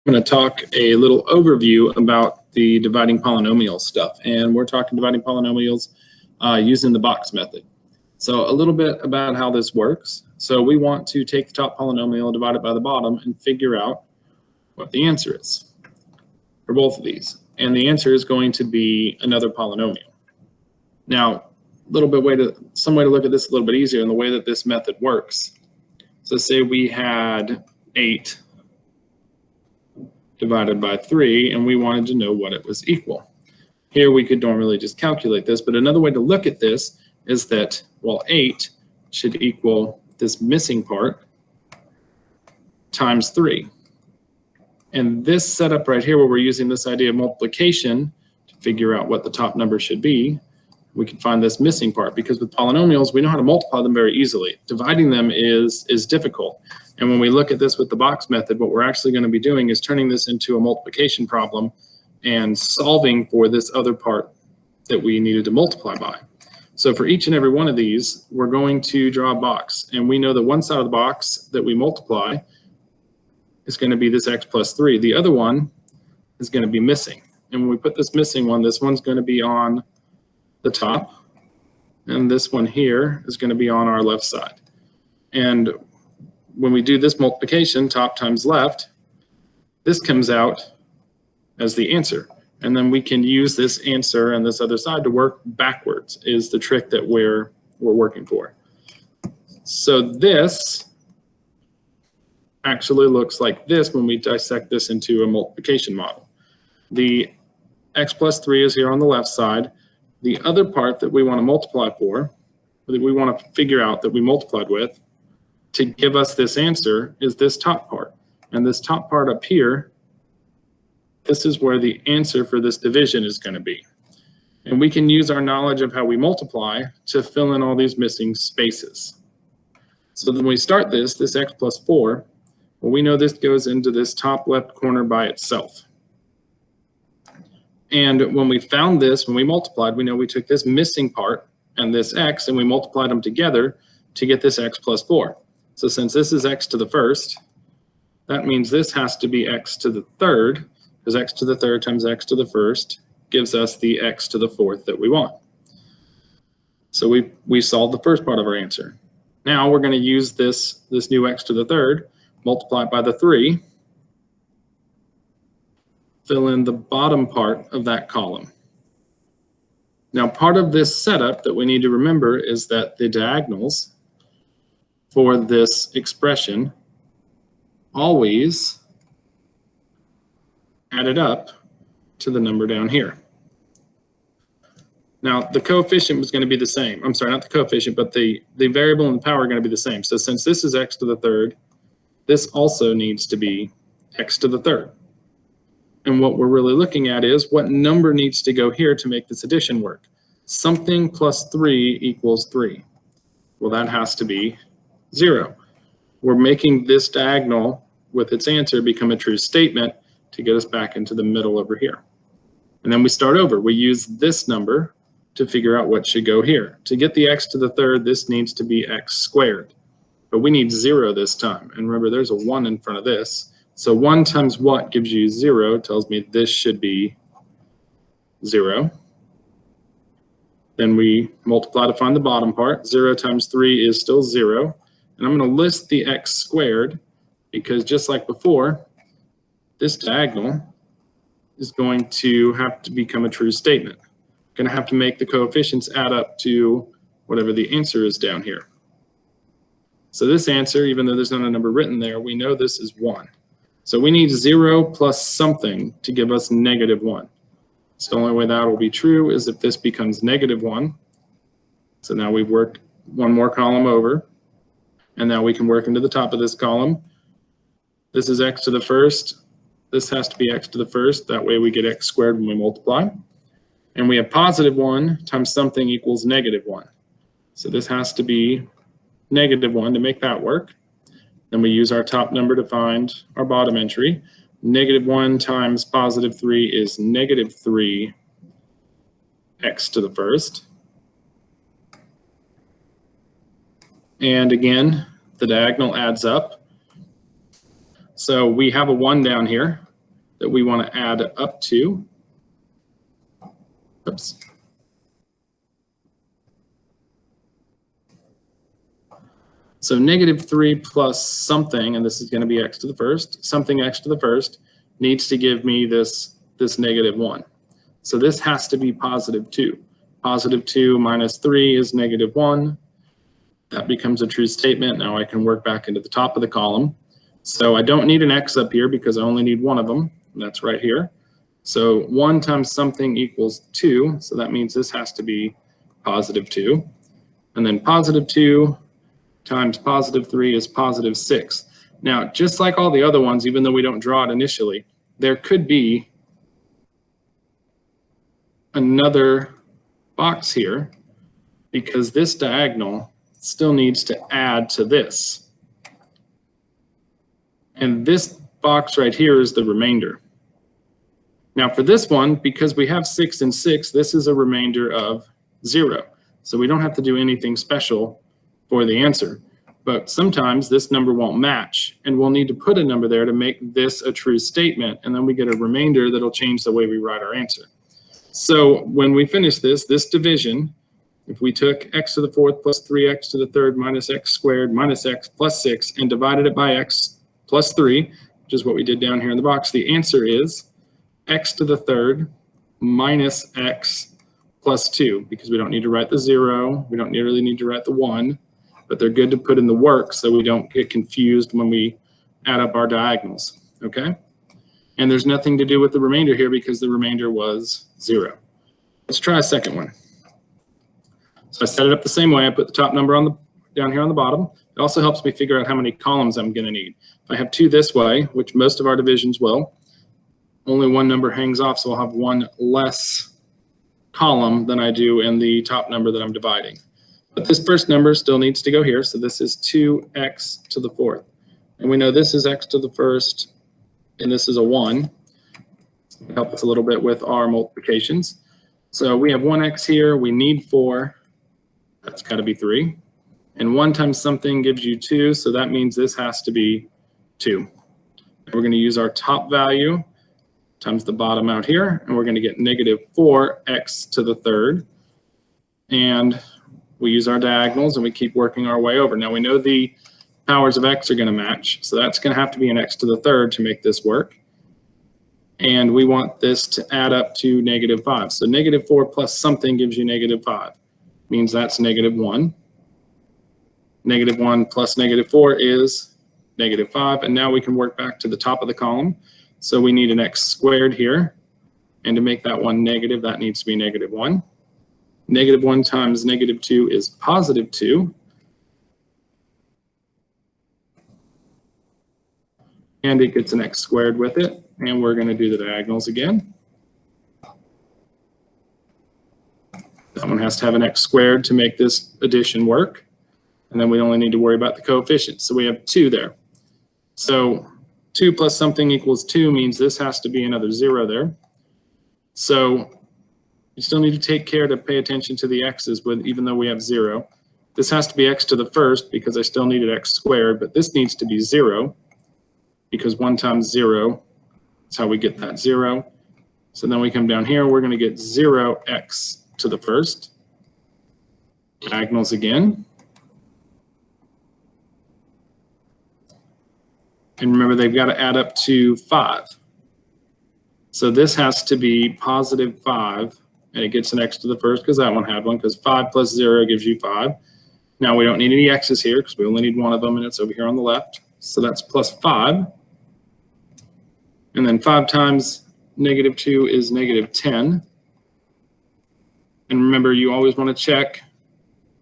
I'm going to talk a little overview about the dividing polynomial stuff, and we're talking dividing polynomials using the box method. So a little bit about how this works. So we want to take the top polynomial, divide it by the bottom, and figure out what the answer is for both of these. And the answer is going to be another polynomial. Now, some way to look at this a little bit easier in the way that this method works. So say we had 8 divided by 3, and we wanted to know what it was equal. Here we could normally just calculate this, but another way to look at this is that, well, 8 should equal this missing part times 3. And this setup right here, where we're using this idea of multiplication to figure out what the top number should be, we can find this missing part, because with polynomials, we know how to multiply them very easily. Dividing them is difficult. And when we look at this with the box method, what we're actually going to be doing is turning this into a multiplication problem and solving for this other part that we needed to multiply by. So for each and every one of these, we're going to draw a box. And we know that one side of the box that we multiply is going to be this x plus 3. The other one is going to be missing. And when we put this missing one, this one's going to be on the top, and this one here is going to be on our left side. And when we do this multiplication, top times left, this comes out as the answer. And then we can use this answer and this other side to work backwards, is the trick that we're working for. So this actually looks like this when we dissect this into a multiplication model. The x plus 3 is here on the left side. The other part that we want to multiply for, that we want to figure out that we multiplied with, to give us this answer is this top part. And this top part up here, this is where the answer for this division is going to be. And we can use our knowledge of how we multiply to fill in all these missing spaces. So then we start this x plus 4, well, we know this goes into this top left corner by itself. And when we found this, when we multiplied, we know we took this missing part and this x, and we multiplied them together to get this x plus 4. So since this is x to the first, that means this has to be x to the third, because x to the third times x to the first gives us the x to the fourth that we want. So we solved the first part of our answer. Now we're going to use this new x to the third, multiply it by the 3, fill in the bottom part of that column. Now, part of this setup that we need to remember is that the diagonals for this expression always added up to the number down here. Now, the coefficient was going to be the same. I'm sorry, not the coefficient, but the variable and the power are going to be the same. So since this is x to the third, this also needs to be x to the third. And what we're really looking at is what number needs to go here to make this addition work. Something plus 3 equals 3. Well, that has to be 0. We're making this diagonal with its answer become a true statement to get us back into the middle over here. And then we start over. We use this number to figure out what should go here. To get the x to the third, this needs to be x squared. But we need 0 this time. And remember, there's a 1 in front of this. So 1 times what gives you 0, tells me this should be 0. Then we multiply to find the bottom part. 0 times 3 is still 0. And I'm going to list the x squared, because just like before, this diagonal is going to have to become a true statement. I'm going to have to make the coefficients add up to whatever the answer is down here. So this answer, even though there's not a number written there, we know this is 1. So we need 0 plus something to give us -1. So the only way that will be true is if this becomes -1. So now we've worked one more column over, and now we can work into the top of this column. This is x to the first. This has to be x to the first. That way we get x squared when we multiply. And we have +1 times something equals -1. So this has to be -1 to make that work. Then we use our top number to find our bottom entry. -1 times +3 is -3 x to the first. And again, the diagonal adds up. So we have a 1 down here. that we want to add up to. Oops. So -3 plus something, and this is going to be x to the first, something x to the first, needs to give me this -1. So this has to be +2. +2 minus 3 is -1. That becomes a true statement. Now I can work back into the top of the column. So I don't need an x up here because I only need one of them, and that's right here. So 1 times something equals 2, so that means this has to be +2. And then +2 times +3 is +6. Now, just like all the other ones, even though we don't draw it initially, there could be another box here because this diagonal still needs to add to this. And this box right here is the remainder. Now for this one, because we have 6 and 6, this is a remainder of 0. So we don't have to do anything special for the answer. But sometimes this number won't match, and we'll need to put a number there to make this a true statement, and then we get a remainder that'll change the way we write our answer. So when we finish this division, if we took x to the fourth plus 3x to the third minus x squared minus x plus 6 and divided it by x plus 3, which is what we did down here in the box, the answer is x to the third minus x plus 2, because we don't need to write the 0, we don't really need to write the 1, but they're good to put in the work so we don't get confused when we add up our diagonals, okay? And there's nothing to do with the remainder here because the remainder was 0. Let's try a second one. So I set it up the same way. I put the top number on down here on the bottom. It also helps me figure out how many columns I'm going to need. If I have 2 this way, which most of our divisions will, only one number hangs off, so I'll have one less column than I do in the top number that I'm dividing. But this first number still needs to go here, so this is 2x to the fourth. And we know this is x to the first, and this is a 1. It'll help us a little bit with our multiplications. So we have 1x here, we need 4, that's got to be 3. And 1 times something gives you 2, so that means this has to be 2. And we're going to use our top value times the bottom out here, and we're going to get -4x to the third. And we use our diagonals and we keep working our way over. Now we know the powers of x are going to match, so that's going to have to be an x to the third to make this work. And we want this to add up to -5. So -4 plus something gives you -5. Means that's -1. -1 plus -4 is -5. And now we can work back to the top of the column. So we need an x squared here. And to make that one negative, that needs to be -1. -1 times -2 is +2. And it gets an x squared with it. And we're going to do the diagonals again. That one has to have an x squared to make this addition work. And then we only need to worry about the coefficients. So we have 2 there. So 2 plus something equals 2 means this has to be another 0 there. So you still need to take care to pay attention to the x's with, even though we have 0. This has to be x to the first because I still needed x squared, but this needs to be 0 because 1 times 0 is how we get that 0. So then we come down here, we're going to get 0x to the first. Diagonals again. And remember, they've got to add up to 5. So this has to be +5, and it gets an x to the first because that one had one, because 5 plus 0 gives you 5. Now we don't need any x's here because we only need one of them, and it's over here on the left. So that's +5. And then 5 times -2 is -10. And remember, you always want to check.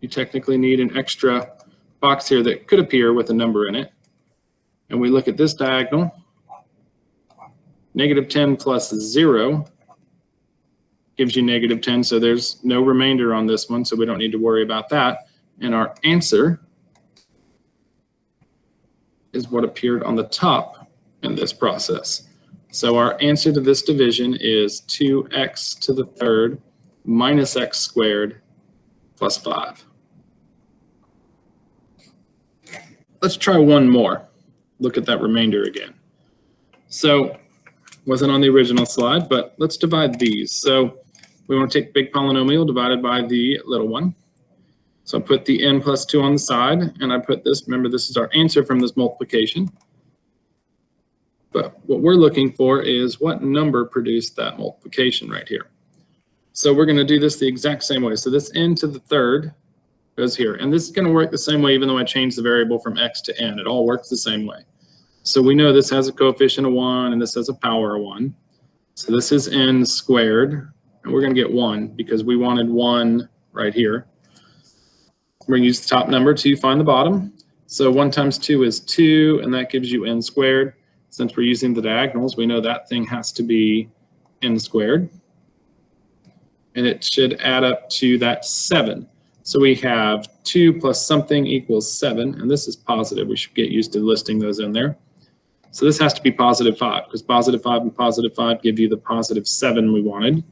You technically need an extra box here that could appear with a number in it. And we look at this diagonal. -10 plus 0 gives you -10, so there's no remainder on this one, so we don't need to worry about that. And our answer is what appeared on the top in this process. So our answer to this division is 2x to the third minus x squared plus 5. Let's try one more. Look at that remainder again. So Wasn't on the original slide, but let's divide these. So we want to take big polynomial divided by the little one. So I put the n plus 2 on the side, and I put this, remember this is our answer from this multiplication. But what we're looking for is what number produced that multiplication right here. So we're going to do this the exact same way. So this n to the third goes here. And this is going to work the same way even though I changed the variable from x to n. It all works the same way. So we know this has a coefficient of 1 and this has a power of 1. So this is n squared. And we're going to get 1 because we wanted 1 right here. We're going to use the top number to find the bottom. So 1 times 2 is 2, and that gives you n squared. Since we're using the diagonals, we know that thing has to be n squared. And it should add up to that 7. So we have 2 plus something equals 7, and this is positive. We should get used to listing those in there. So this has to be positive 5, because positive 5 and positive 5 give you the positive 7 we wanted.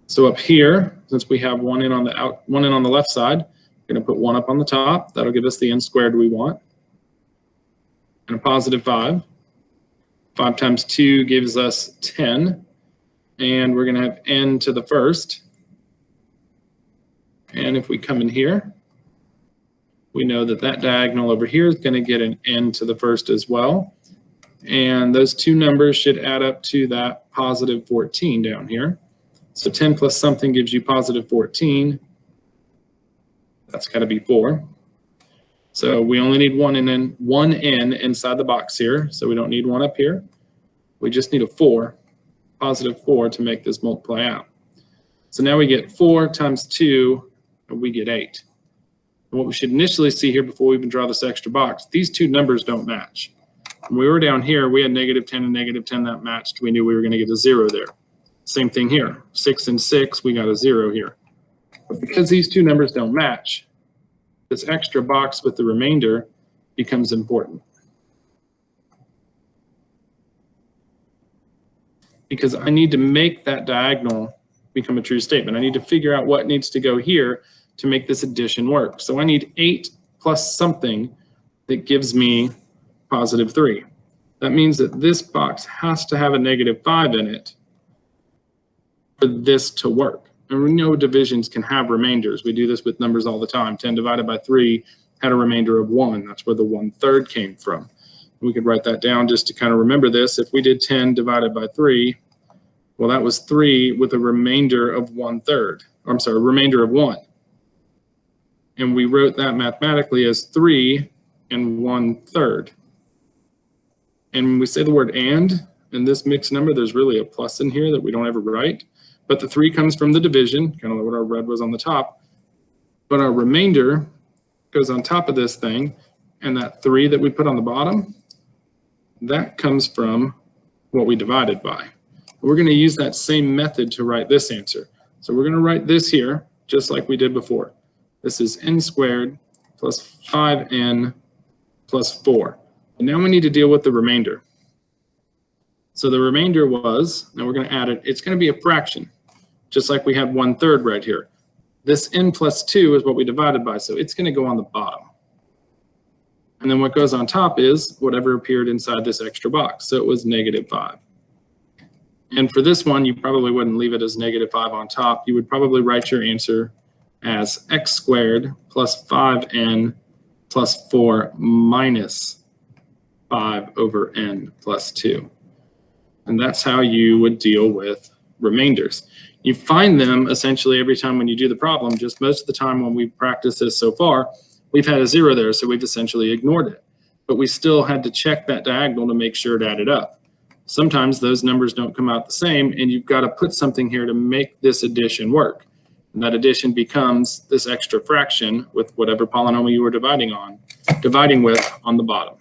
So up here, since we have one in on the left side, we're going to put 1 up on the top. That'll give us the n squared we want. And a positive 5. 5 times 2 gives us 10. And we're going to have n to the first. And if we come in here, we know that that diagonal over here is going to get an n to the first as well. And those two numbers should add up to that positive 14 down here. So 10 plus something gives you positive 14. That's got to be 4. So we only need one n inside the box here. So we don't need 1 up here. We just need a 4, positive 4 to make this multiply out. So now we get 4 times 2, and we get 8. And what we should initially see here before we even draw this extra box, these two numbers don't match. When we were down here, we had negative 10 and negative 10 that matched. We knew we were going to get a 0 there. Same thing here. 6 and 6, we got a 0 here. But because these two numbers don't match, this extra box with the remainder becomes important. Because I need to make that diagonal become a true statement. I need to figure out what needs to go here to make this addition work. So I need 8 plus something that gives me positive 3. That means that this box has to have a negative 5 in it for this to work. And we know divisions can have remainders. We do this with numbers all the time. 10 divided by 3 had a remainder of 1. That's where the 1/3 came from. We could write that down just to kind of remember this. If we did 10 divided by 3, well, that was 3 with a remainder of 1/3. I'm sorry, a remainder of 1. And we wrote that mathematically as 3 and 1/3. And when we say the word and in this mixed number, there's really a plus in here that we don't ever write. But the 3 comes from the division, kind of like what our red was on the top. But our remainder goes on top of this thing. And that 3 that we put on the bottom, that comes from what we divided by. We're going to use that same method to write this answer. So we're going to write this here just like we did before. This is n squared plus 5n plus 4. And now we need to deal with the remainder. So the remainder was, now we're going to add it, it's going to be a fraction, just like we had 1/3 right here. This n plus 2 is what we divided by, so it's going to go on the bottom. And then what goes on top is whatever appeared inside this extra box. So it was negative 5. And for this one, you probably wouldn't leave it as negative 5 on top. You would probably write your answer as x squared plus 5n plus 4 minus 5 over n plus 2. And that's how you would deal with remainders. You find them essentially every time when you do the problem. Just most of the time when we've practiced this so far, we've had a 0 there, so we've essentially ignored it. But we still had to check that diagonal to make sure it added up. Sometimes those numbers don't come out the same, and you've got to put something here to make this addition work. And that addition becomes this extra fraction with whatever polynomial you were dividing with on the bottom.